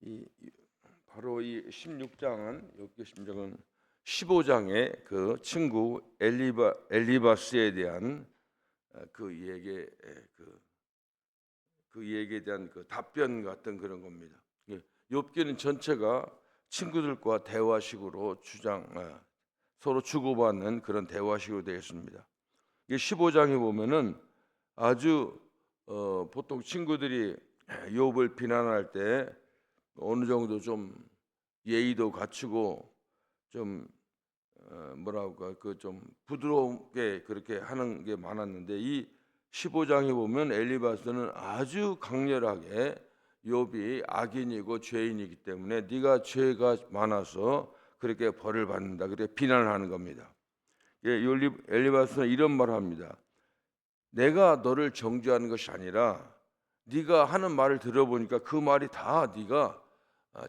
이 바로 이 16장은 욥기 16장은 15장의 그 친구 엘리바스에 대한 그 얘기에 대한 그 답변 같은 그런 겁니다. 욥기는 전체가 친구들과 대화식으로 서로 주고받는 그런 대화식으로 되어 있습니다. 이 15장에 보면은 아주 보통 친구들이 욥을 비난할 때 어느 정도 좀 예의도 갖추고 좀 뭐랄까 그 좀 부드럽게 그렇게 하는 게 많았는데, 이 15장에 보면 엘리바스는 아주 강렬하게 욥이 악인이고 죄인이기 때문에 네가 죄가 많아서 그렇게 벌을 받는다, 그렇게 비난을 하는 겁니다. 엘리바스는 이런 말을 합니다. 내가 너를 정죄하는 것이 아니라 네가 하는 말을 들어보니까 그 말이 다 네가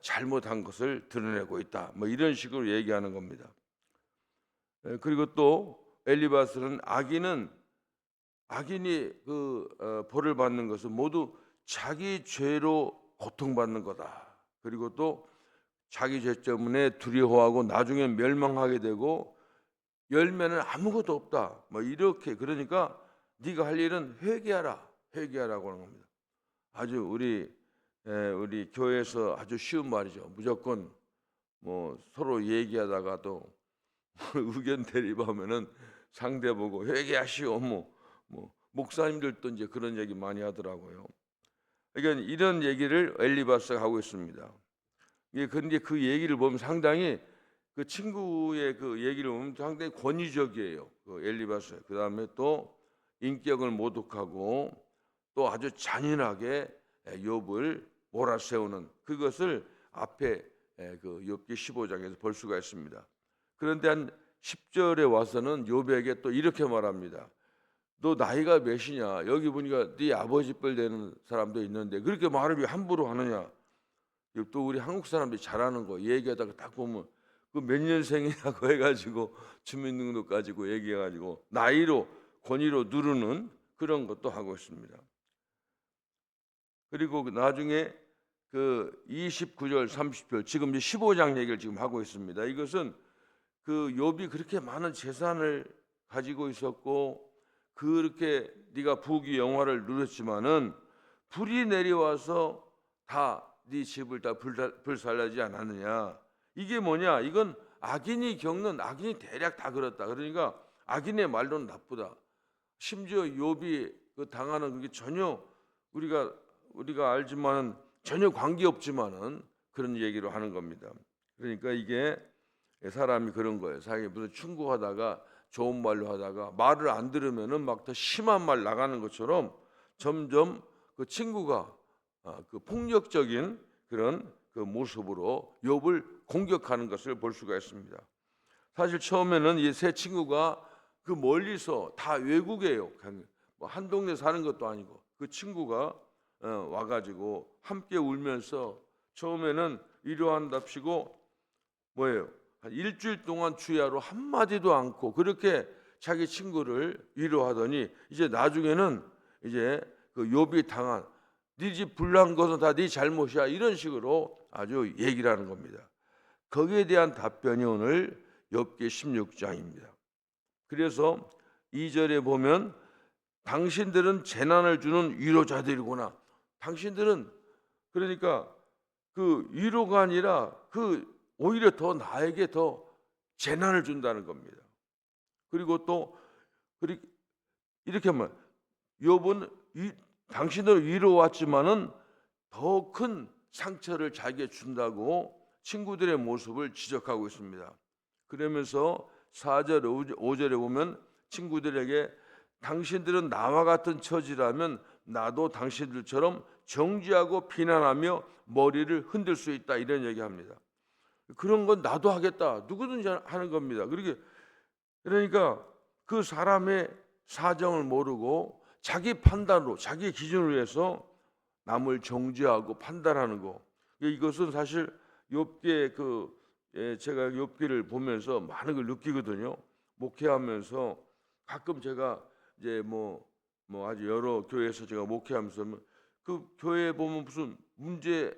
잘못한 것을 드러내고 있다, 뭐 이런 식으로 얘기하는 겁니다. 그리고 또 엘리바스는 악인이 벌을 받는 것은 모두 자기 죄로 고통받는 거다. 그리고 또 자기 죄 때문에 두려워하고 나중에 멸망하게 되고 열매는 아무것도 없다, 뭐 이렇게. 그러니까 네가 할 일은 회개하라고 하는 겁니다. 아주 우리 교회에서 아주 쉬운 말이죠. 무조건 뭐 서로 얘기하다가도 의견 대립하면은 상대 보고 회개하시오, 뭐 목사님들도 이제 그런 얘기 많이 하더라고요. 그러니까 이런 얘기를 엘리바스가 하고 있습니다. 그런데 그 얘기를 보면 상당히, 그 친구의 그 얘기를 보면 상당히 권위적이에요. 그 엘리바스. 그 다음에 또 인격을 모독하고 또 아주 잔인하게 욥을 몰아세우는 그것을 앞에 그 욥기 15장에서 볼 수가 있습니다. 그런데 한 10절에 와서는 욥에게 또 이렇게 말합니다. 너 나이가 몇이냐? 여기 보니까 네 아버지 뻘 되는 사람도 있는데 그렇게 말을 왜 함부로 하느냐? 또 우리 한국 사람들이 잘하는 거 얘기하다가 딱 보면 그 몇 년생이냐고 해가지고 주민등록 가지고 얘기해가지고 나이로 권위로 누르는 그런 것도 하고 있습니다. 그리고 나중에 그 29절 30절, 지금 이제 15장 얘기를 지금 하고 있습니다. 이것은 그 욥이 그렇게 많은 재산을 가지고 있었고 그렇게 네가 부귀 영화를 누렸지만은 불이 내려와서 다 네 집을 다 불살라지 않았느냐. 이게 뭐냐? 이건 악인이 대략 다 그렇다. 그러니까 악인의 말로는 나쁘다. 심지어 욥이 그 당하는 그게 전혀 우리가 알지만은 전혀 관계없지만은 그런 얘기로 하는 겁니다. 그러니까 이게 사람이 그런 거예요. 자기 무슨 충고하다가 좋은 말로 하다가 말을 안 들으면은 막 더 심한 말 나가는 것처럼 점점 그 친구가 그 폭력적인 그런 그 모습으로 욥을 공격하는 것을 볼 수가 있습니다. 사실 처음에는 이 세 친구가 그 멀리서 다 외국이에요. 뭐 한 동네 사는 것도 아니고 그 친구가 와가지고 함께 울면서 처음에는 위로한답시고 뭐예요? 한 일주일 동안 주야로 한마디도 않고 그렇게 자기 친구를 위로하더니 이제 나중에는 이제 그 욥이 당한 네 집 불난 것은 다 네 잘못이야, 이런 식으로 아주 얘기를 하는 겁니다. 거기에 대한 답변이 오늘 욥기 16장입니다. 그래서 2절에 보면 당신들은 재난을 주는 위로자들이구나. 당신들은 그러니까 그 위로가 아니라 오히려 더 나에게 더 재난을 준다는 겁니다. 그리고 또 이렇게 하면 욥은 당신들 위로왔지만은 더 큰 상처를 자기에 준다고 친구들의 모습을 지적하고 있습니다. 그러면서 4절 5절에 보면 친구들에게 당신들은 나와 같은 처지라면 나도 당신들처럼 정죄하고 비난하며 머리를 흔들 수 있다, 이런 얘기합니다. 그런 건 나도 하겠다, 누구든지 하는 겁니다. 그러니까 그 사람의 사정을 모르고 자기 판단으로 자기 기준으로 해서 남을 정죄하고 판단하는 거, 이것은 사실 욥기의 제가 욥기를 보면서 많은 걸 느끼거든요. 목회하면서 가끔 제가 이제 뭐 아주 여러 교회에서 제가 목회하면서 그 교회에 보면 무슨 문제가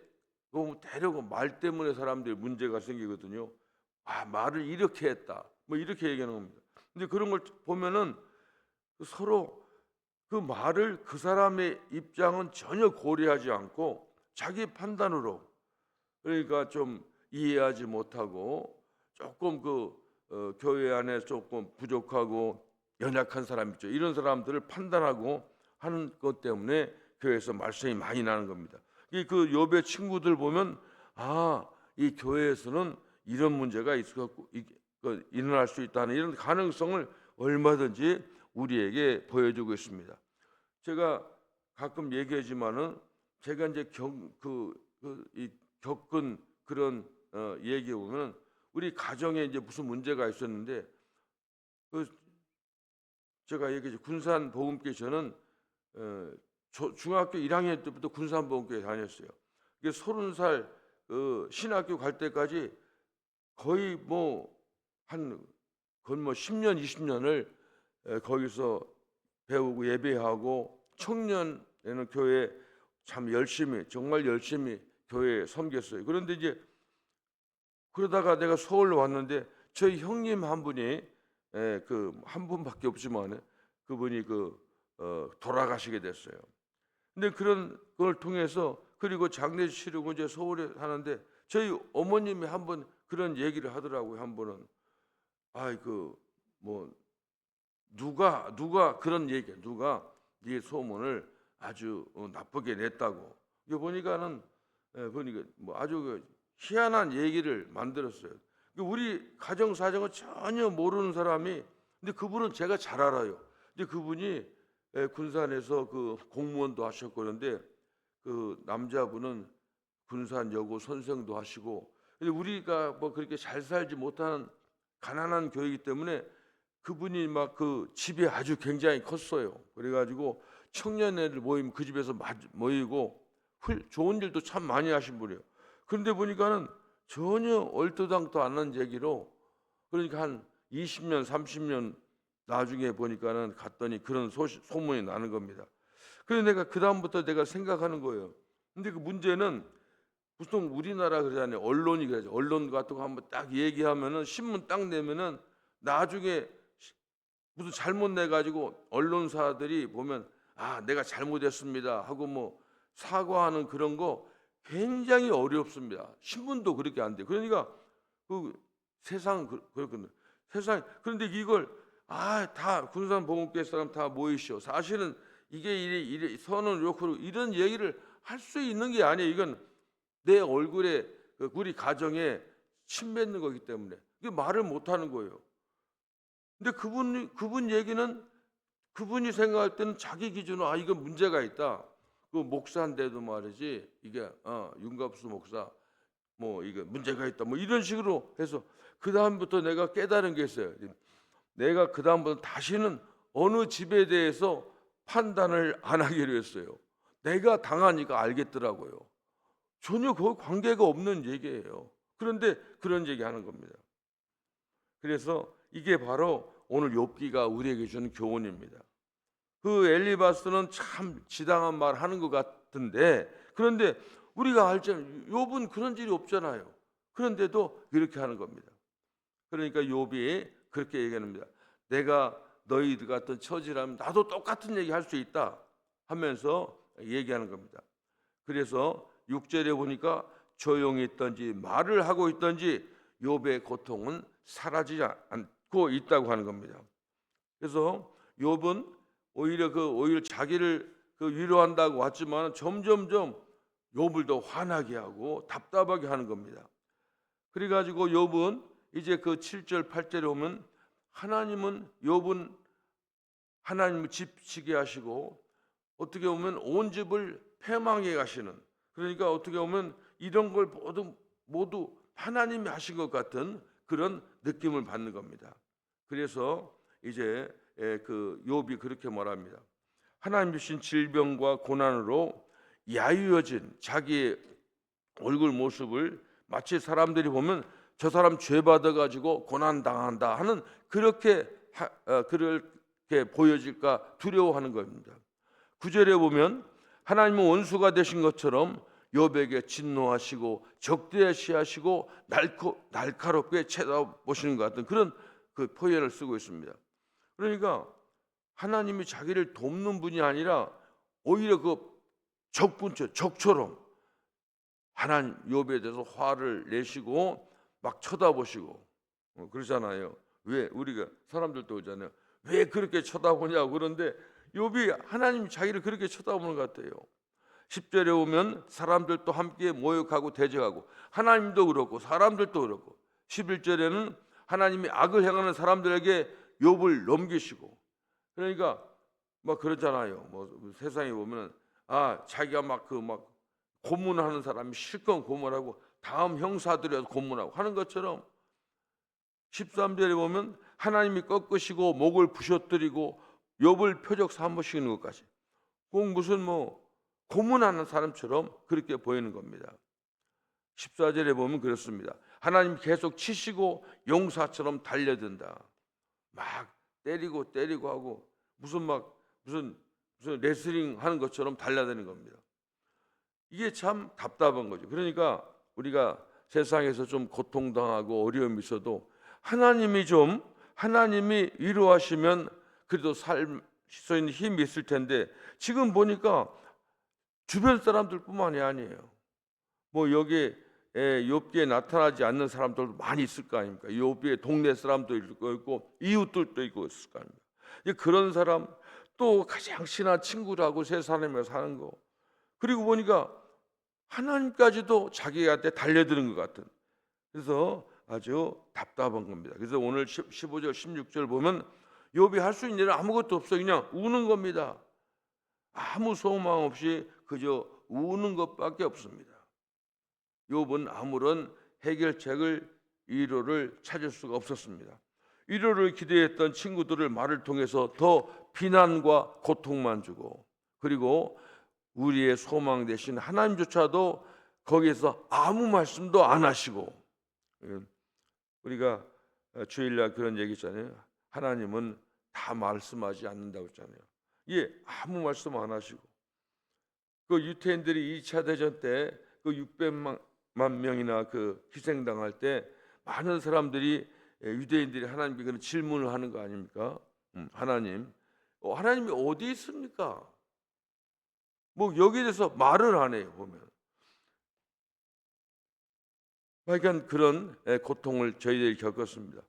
또 대려고 말 때문에 사람들이 문제가 생기거든요. 아, 말을 이렇게 했다. 뭐 이렇게 얘기하는 겁니다. 근데 그런 걸 보면은 서로 그 말을 그 사람의 입장은 전혀 고려하지 않고 자기 판단으로, 그러니까 좀 이해하지 못하고 조금 교회 안에 조금 부족하고 연약한 사람 있죠. 이런 사람들을 판단하고 하는 것 때문에 교회에서 말씀이 많이 나는 겁니다. 그 욥의 친구들 보면 이 교회에서는 이런 문제가 일어날 수 있다는 이런 가능성을 얼마든지 우리에게 보여주고 있습니다. 제가 가끔 얘기하지만은 제가 이제 겪은 그런 얘기해 보면 우리 가정에 이제 무슨 문제가 있었는데 제가 얘기했죠. 군산복음교회 저는 중학교 1학년 때부터 군산복음교회 다녔어요. 이게 30살 신학교 갈 때까지 거의 거의 10년 20년을 거기서 배우고 예배하고 청년에는 교회 참 정말 열심히 교회에 섬겼어요. 그런데 이제 그러다가 내가 서울로 왔는데 저희 형님 한 분이 한 분밖에 없지만 그분이 돌아가시게 됐어요. 근데 그런 걸 통해서 그리고 장례 치르고 이제 서울에 사는데 저희 어머님이 한 번 그런 얘기를 하더라고요. 한 번은 누가 그런 얘기, 누가 네 소문을 아주 나쁘게 냈다고. 이거 보니까 아주 희한한 얘기를 만들었어요. 우리 가정 사정을 전혀 모르는 사람이, 근데 그분은 제가 잘 알아요. 근데 그분이 군산에서 공무원도 하셨고 그런데 그 남자분은 군산 여고 선생도 하시고, 근데 우리가 그렇게 잘 살지 못하는 가난한 교회이기 때문에 그분이 집이 아주 굉장히 컸어요. 그래가지고 청년회를 모임 그 집에서 모이고 좋은 일도 참 많이 하신 분이에요. 그런데 보니까는 전혀 얼토당토 않는 얘기로, 그러니까 한 20년 30년 나중에 보니까는 갔더니 그런 소문이 나는 겁니다. 그래서 내가 그 다음부터 내가 생각하는 거예요. 근데 그 문제는 보통 우리나라 그러잖아요. 언론이 그러죠. 언론 같은 거 한번 딱 얘기하면은 신문 딱 내면은 나중에 무슨 잘못 내 가지고 언론사들이 보면 내가 잘못했습니다 하고 사과하는 그런 거 굉장히 어렵습니다. 신문도 그렇게 안 돼요. 그러니까 세상 그렇거든요. 그런데 이걸 다 군산복음교회 사람 다 모이시오. 사실은 이게 이래 선언 요구로 이런 얘기를 할 수 있는 게 아니에요. 이건 내 얼굴에 우리 가정에 침 뱉는 거기 때문에 이게 말을 못 하는 거예요. 근데 그분 얘기는 그분이 생각할 때는 자기 기준으로 이건 문제가 있다. 그 목사인데도 말이지 이게 윤갑수 목사 이게 문제가 있다. 이런 식으로 해서 그 다음부터 내가 깨달은 게 있어요. 내가 그 다음부터 다시는 어느 집에 대해서 판단을 안 하기로 했어요. 내가 당하니까 알겠더라고요. 전혀 그 관계가 없는 얘기예요. 그런데 그런 얘기하는 겁니다. 그래서 이게 바로 오늘 욥기가 우리에게 주는 교훈입니다. 엘리바스는 참 지당한 말 하는 것 같은데, 그런데 우리가 알잖아요. 욥은 그런 일이 없잖아요. 그런데도 이렇게 하는 겁니다. 그러니까 욥이 그렇게 얘기합니다. 내가 너희들 같은 처지라면 나도 똑같은 얘기 할 수 있다 하면서 얘기하는 겁니다. 그래서 6절에 보니까 조용히 있든지 말을 하고 있든지 욥의 고통은 사라지지 않고 있다고 하는 겁니다. 그래서 욥은 오히려 자기를 위로한다고 왔지만 점점점 욥을 더 화나게 하고 답답하게 하는 겁니다. 그래가지고 욥은 이제 7절 8절에 오면 욥은 하나님을 지치게 하시고 어떻게 보면 온 집을 패망해 가시는, 그러니까 어떻게 보면 이런 걸 모두 하나님이 하신 것 같은 그런 느낌을 받는 겁니다. 그래서 이제 욥이 그렇게 말합니다. 하나님 주신 질병과 고난으로 야유어진 자기의 얼굴 모습을 마치 사람들이 보면 저 사람 죄 받아가지고 고난 당한다 하는 그렇게 보여질까 두려워하는 겁니다. 9절에 보면 하나님은 원수가 되신 것처럼 욥에게 진노하시고 적대시하시고 날카롭게 쳐다보시는 것 같은 그런 그 표현을 쓰고 있습니다. 그러니까 하나님이 자기를 돕는 분이 아니라 오히려 그 적처럼 하나님 욥에 대해서 화를 내시고 막 쳐다보시고 그러잖아요. 왜 우리가 사람들도 그러잖아요. 왜 그렇게 쳐다보냐고. 그런데 욥이 하나님이 자기를 그렇게 쳐다보는 것 같아요. 10절에 오면 사람들도 함께 모욕하고 대적하고 하나님도 그렇고 사람들도 그렇고 11절에는 하나님이 악을 행하는 사람들에게 욥을 넘기시고 그러니까 막 그러잖아요. 뭐 세상에 보면 자기가 막 고문하는 사람이 실컷 고문하고 다음 형사들에서 고문하고 하는 것처럼 13절에 보면 하나님이 꺾으시고 목을 부셔뜨리고 욥을 표적 삼으시는 것까지 꼭 무슨 고문하는 사람처럼 그렇게 보이는 겁니다. 14절에 보면 그렇습니다. 하나님 계속 치시고 용사처럼 달려든다. 막 때리고 하고 무슨 레슬링 하는 것처럼 달려드는 겁니다. 이게 참 답답한 거죠. 그러니까 우리가 세상에서 좀 고통당하고 어려움이 있어도 하나님이 위로하시면 그래도 살 수 있는 힘이 있을 텐데 지금 보니까 주변 사람들뿐만이 아니에요. 여기에 욥기에 나타나지 않는 사람들도 많이 있을 거 아닙니까? 욥기에 동네 사람도 있고 이웃들도 있고 있을 거 아닙니까? 그런 사람 또 가장 친한 친구라고 세 사람이랑 사는 거 그리고 보니까 하나님까지도 자기한테 달려드는 것 같은 그래서 아주 답답한 겁니다. 그래서 오늘 15절 16절 보면 욥이 할 수 있는 일은 아무것도 없어 그냥 우는 겁니다. 아무 소망 없이 그저 우는 것밖에 없습니다. 욥은 아무런 해결책을 위로를 찾을 수가 없었습니다. 위로를 기대했던 친구들을 말을 통해서 더 비난과 고통만 주고 그리고 우리의 소망 되신 하나님조차도 거기에서 아무 말씀도 안 하시고 우리가 주일날 그런 얘기 있잖아요. 하나님은 다 말씀하지 않는다고 했잖아요. 아무 말씀 안 하시고 그 유태인들이 2차 대전 때 그 600만 명이나 그 희생당할 때 많은 사람들이 유대인들이 하나님께 그런 질문을 하는 거 아닙니까? 하나님이 어디 있습니까? 여기에 대해서 말을 안 해요. 보면 그러니까 그런 고통을 저희들이 겪었습니다.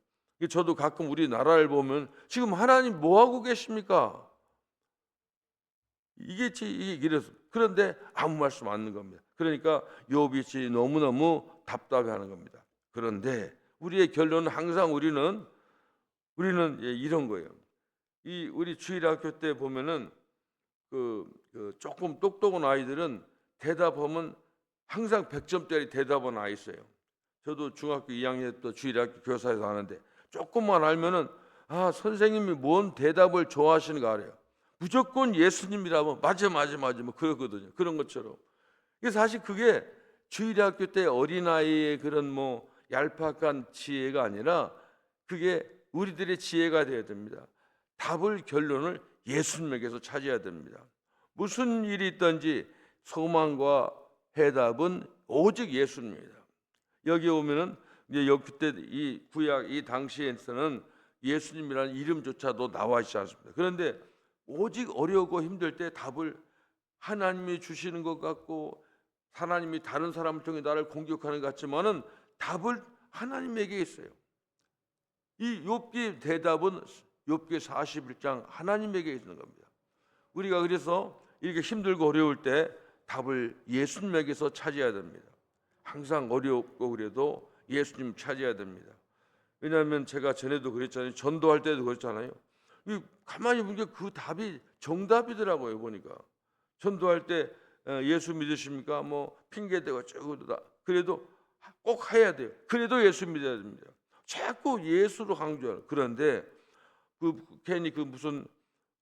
저도 가끔 우리나라를 보면 지금 하나님 뭐 하고 계십니까? 이게 이래서 그런데 아무 말씀 안 하는 겁니다. 그러니까 욥이 너무너무 답답해하는 겁니다. 그런데 우리의 결론은 항상 우리는 이런 거예요. 우리 주일학교 때 보면은 조금 똑똑한 아이들은 대답하면 항상 100점짜리 대답은 아이 있어요. 저도 중학교 2학년 때 주일학교 교사에서 하는데 조금만 알면은 선생님이 뭔 대답을 좋아하시는가 알아요. 무조건 예수님이라면 맞아 그러거든요. 그런 것처럼. 사실 그게 주일학교 때 어린아이의 그런 얄팍한 지혜가 아니라 그게 우리들의 지혜가 되어야 됩니다. 결론을 예수님에게서 찾아야 됩니다. 무슨 일이 있든지 소망과 해답은 오직 예수님입니다. 여기 오면은 그때 이 구약 이 당시에서는 예수님이라는 이름조차도 나와 있지 않습니다. 그런데 오직 어려우고 힘들 때 답을 하나님이 주시는 것 같고 하나님이 다른 사람을 통해 나를 공격하는 것 같지만은 답을 하나님에게 있어요. 이 욥기의 대답은 욥기 41장 하나님에게 있는 겁니다. 우리가 그래서 이렇게 힘들고 어려울 때 답을 예수님에게서 찾아야 됩니다. 항상 어렵고 그래도 예수님 찾아야 됩니다. 왜냐하면 제가 전에도 그랬잖아요. 전도할 때도 그랬잖아요. 가만히 보니까 그 답이 정답이더라고요. 보니까 전도할 때 예수 믿으십니까? 핑계대고 쩌고다. 그래도 꼭 해야 돼요. 그래도 예수 믿어야 됩니다. 자꾸 예수로 강조하는. 그런데 괜히 무슨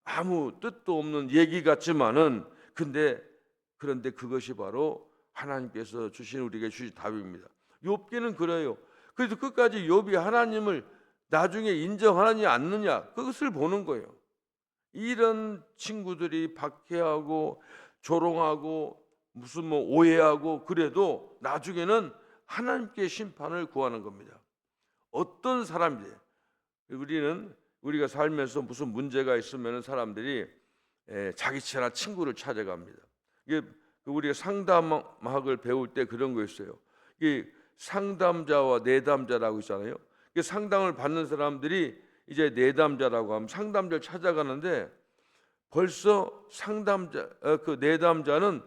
아무 뜻도 없는 얘기 같지만은 그런데 그것이 바로 하나님께서 우리에게 주신 답입니다. 욥기는 그래요. 그래서 끝까지 욥이 하나님을 나중에 인정하느냐 않느냐 그것을 보는 거예요. 이런 친구들이 박해하고 조롱하고 무슨 뭐 오해하고 그래도 나중에는 하나님께 심판을 구하는 겁니다. 어떤 사람들이 우리가 살면서 무슨 문제가 있으면 사람들이 자기 친한 친구를 찾아갑니다. 이게 우리가 상담학을 배울 때 그런 거 있어요. 이게 상담자와 내담자라고 있잖아요. 이게 상담을 받는 사람들이 이제 내담자라고 하면 상담자를 찾아가는데 벌써 그 내담자는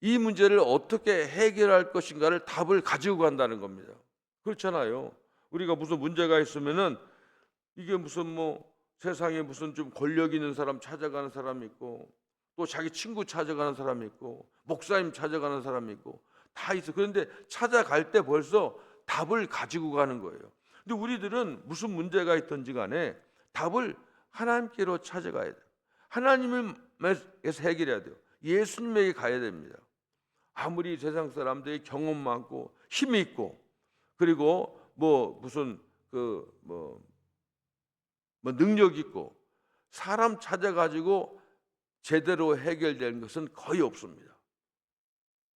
이 문제를 어떻게 해결할 것인가를 답을 가지고 간다는 겁니다. 그렇잖아요. 우리가 무슨 문제가 있으면은 이게 무슨 뭐 세상에 무슨 좀 권력 있는 사람 찾아가는 사람이 있고 또 자기 친구 찾아가는 사람이 있고 목사님 찾아가는 사람이 있고 다 있어. 그런데 찾아갈 때 벌써 답을 가지고 가는 거예요. 근데 우리들은 무슨 문제가 있든지 간에 답을 하나님께로 찾아가야 돼요. 하나님에서 해결해야 돼요. 예수님에게 가야 됩니다. 아무리 세상 사람들이 경험 많고 힘이 있고 그리고 뭐 무슨 능력 있고 사람 찾아가지고 제대로 해결되는 것은 거의 없습니다.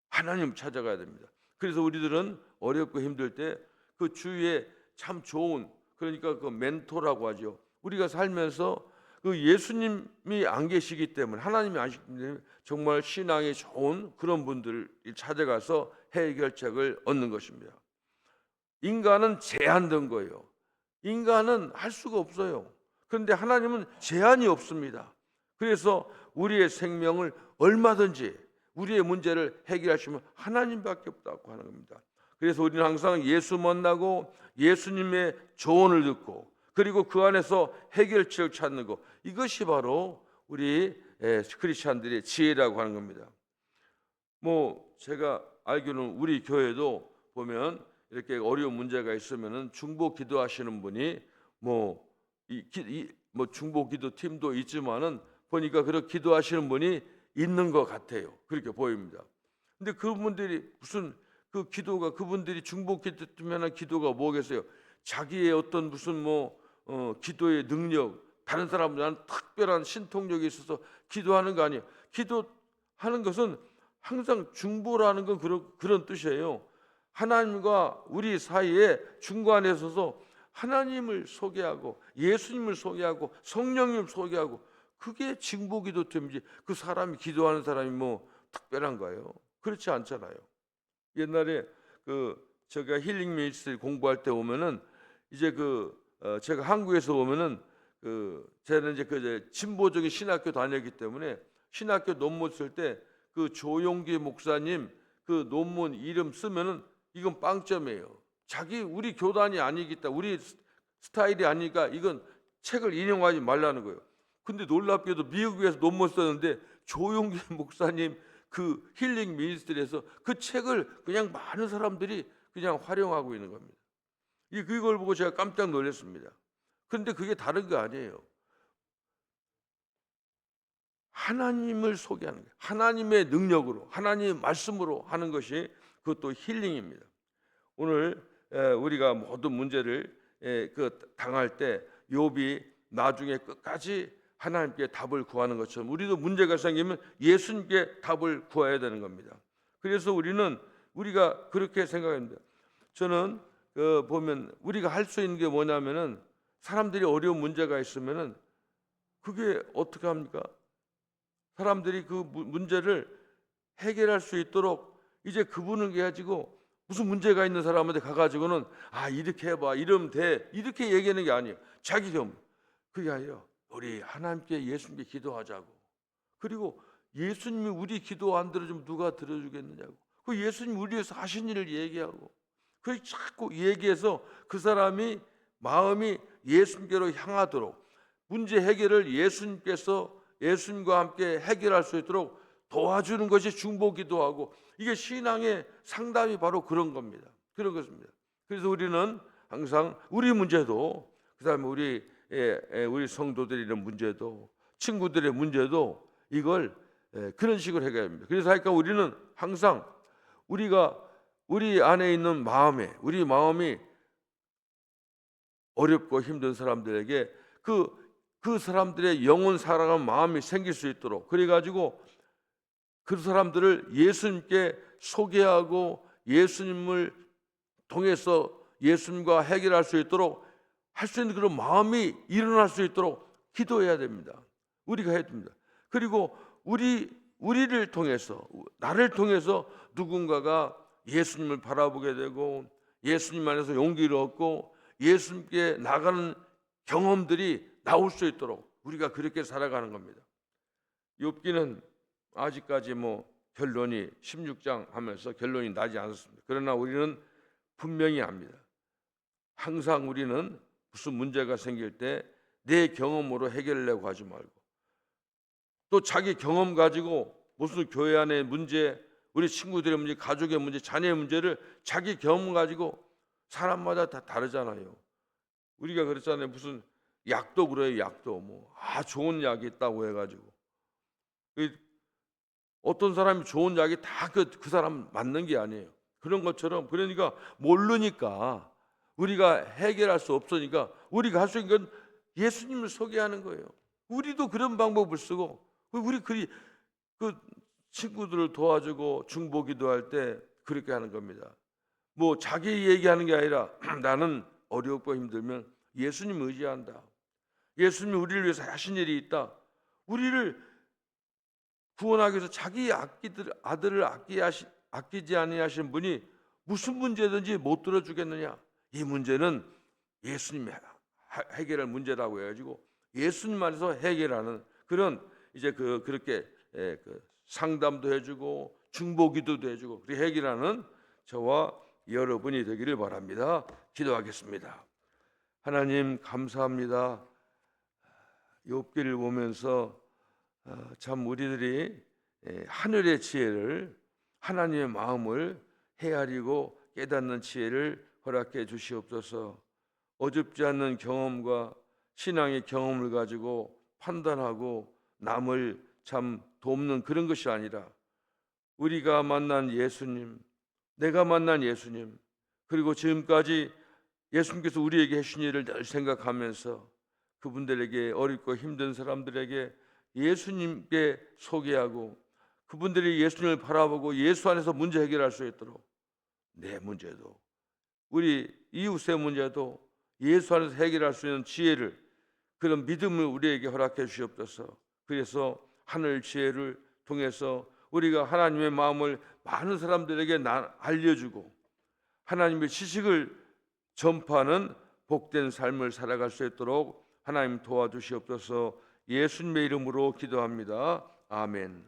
하나님 찾아가야 됩니다. 그래서 우리들은 어렵고 힘들 때 그 주위에 참 좋은, 그러니까 그 멘토라고 하죠. 우리가 살면서 그 예수님이 안 계시기 때문에, 하나님이 안 계시기 때문에 정말 신앙이 좋은 그런 분들을 찾아가서 해결책을 얻는 것입니다. 인간은 제한된 거예요. 인간은 할 수가 없어요. 그런데 하나님은 제한이 없습니다. 그래서 우리의 생명을 얼마든지 우리의 문제를 해결하시면 하나님밖에 없다고 하는 겁니다. 그래서 우리는 항상 예수 만나고 예수님의 조언을 듣고 그리고 그 안에서 해결책을 찾는 것, 이것이 바로 우리 크리스찬들의 지혜라고 하는 겁니다. 뭐 제가 알기로는 우리 교회도 보면 이렇게 어려운 문제가 있으면은 중보 기도하시는 분이 뭐 중보 기도 팀도 있지만은 보니까 그렇게 기도하시는 분이 있는 것 같아요. 그렇게 보입니다. 근데 그분들이 무슨 그 기도가, 그분들이 중보 기도면 기도가 뭐겠어요? 자기의 어떤 무슨 기도의 능력, 다른 사람들한테 특별한 신통력이 있어서 기도하는 거 아니에요. 기도하는 것은 항상 중보라는 건 그런 뜻이에요. 하나님과 우리 사이에 중간에 서서 하나님을 소개하고 예수님을 소개하고 성령님을 소개하고, 그게 중보기도 때문이지 그 사람이 기도하는 사람이 뭐 특별한 거예요? 그렇지 않잖아요. 옛날에 제가 힐링 미니스트리 공부할 때 오면은 이제 제가 한국에서 오면은 저는 이제 진보적인 신학교 다녔기 때문에 신학교 논문 쓸 때 그 조용기 목사님 그 논문 이름 쓰면은 이건 빵점이에요. 우리 교단이 아니기 때문에, 우리 스타일이 아니니까 이건 책을 인용하지 말라는 거예요. 근데 놀랍게도 미국에서 논문 썼는데 조용기 목사님 그 힐링 미니스트리에서 그 책을 그냥 많은 사람들이 그냥 활용하고 있는 겁니다. 그걸 보고 제가 깜짝 놀랐습니다. 그런데 그게 다른 게 아니에요. 하나님을 소개하는 거예요. 하나님의 능력으로, 하나님의 말씀으로 하는 것이 그것도 힐링입니다. 오늘 우리가 모든 문제를 당할 때 욥이 나중에 끝까지 하나님께 답을 구하는 것처럼 우리도 문제가 생기면 예수님께 답을 구해야 되는 겁니다. 그래서 우리가 그렇게 생각합니다. 저는 보면 우리가 할 수 있는 게 뭐냐면은, 사람들이 어려운 문제가 있으면은 그게 어떻게 합니까? 사람들이 그 문제를 해결할 수 있도록 이제 그분을 가지고 무슨 문제가 있는 사람한테 가가지고는 이렇게 해봐, 이러면 돼, 이렇게 얘기하는 게 아니에요. 자기 경험. 그게 아니에요. 우리 하나님께 예수님께 기도하자고. 그리고 예수님이 우리 기도 안 들어주면 누가 들어주겠느냐고. 그 예수님 우리 위해서 하신 일을 얘기하고, 그 자꾸 얘기해서 그 사람이 마음이 예수님께로 향하도록, 문제 해결을 예수님과 함께 해결할 수 있도록 도와주는 것이 중보기도하고, 이게 신앙의 상담이 바로 그런 겁니다. 그런 것입니다. 그래서 우리는 항상 우리 문제도, 그다음에 우리 성도들이 이런 문제도, 친구들의 문제도 이걸 그런 식으로 해결해야 합니다. 그래서 하니까 우리는 항상 우리 안에 있는 우리 마음이 어렵고 힘든 사람들에게 그 사람들의 영혼 사랑하는 마음이 생길 수 있도록, 그래가지고 그 사람들을 예수님께 소개하고 예수님을 통해서 예수님과 해결할 수 있도록 할 수 있는 그런 마음이 일어날 수 있도록 기도해야 됩니다. 우리가 해야 됩니다. 그리고 우리를 통해서, 나를 통해서 누군가가 예수님을 바라보게 되고 예수님 안에서 용기를 얻고 예수님께 나가는 경험들이 나올 수 있도록 우리가 그렇게 살아가는 겁니다. 욥기는 아직까지 결론이 16장 하면서 결론이 나지 않았습니다. 그러나 우리는 분명히 압니다. 항상 우리는 무슨 문제가 생길 때 내 경험으로 해결하려고 하지 말고, 또 자기 경험 가지고 무슨 교회 안의 문제, 우리 친구들의 문제, 가족의 문제, 자녀의 문제를 자기 경험 가지고, 사람마다 다 다르잖아요. 우리가 그랬잖아요. 무슨 약도 그래요. 약도 좋은 약이 있다고 해가지고 어떤 사람이 좋은 약이 다 그 사람 맞는 게 아니에요. 그런 것처럼, 그러니까 모르니까, 우리가 해결할 수 없으니까 우리가 할 수 있는 건 예수님을 소개하는 거예요. 우리도 그런 방법을 쓰고, 우리 그 친구들을 도와주고 중보기도 할 때 그렇게 하는 겁니다. 자기 얘기하는 게 아니라 나는 어렵고 힘들면 예수님 의지한다. 예수님이 우리를 위해서 하신 일이 있다. 우리를 구원하기 위해서 자기 아들을 아끼지 아니하신 분이 무슨 문제든지 못 들어주겠느냐. 이 문제는 예수님이 해결할 문제라고 해가지고 예수님 안에서 해결하는 그런, 이제 그렇게 상담도 해주고 중보기도도 해주고 그렇게 해결하는 저와 여러분이 되기를 바랍니다. 기도하겠습니다. 하나님 감사합니다. 욥기를 보면서 참 우리들이 하늘의 지혜를, 하나님의 마음을 헤아리고 깨닫는 지혜를 허락해 주시옵소서. 어줍지 않는 경험과 신앙의 경험을 가지고 판단하고 남을 참 돕는 그런 것이 아니라 우리가 만난 예수님, 내가 만난 예수님, 그리고 지금까지 예수님께서 우리에게 하신 일을 늘 생각하면서 그분들에게, 어렵고 힘든 사람들에게 예수님께 소개하고 그분들이 예수님을 바라보고 예수 안에서 문제 해결할 수 있도록 내 문제도, 우리 이웃의 문제도 예수 안에서 해결할 수 있는 지혜를, 그런 믿음을 우리에게 허락해 주시옵소서. 그래서 하늘 지혜를 통해서 우리가 하나님의 마음을 많은 사람들에게 알려주고 하나님의 지식을 전파하는 복된 삶을 살아갈 수 있도록 하나님 도와주시옵소서. 예수님의 이름으로 기도합니다. 아멘.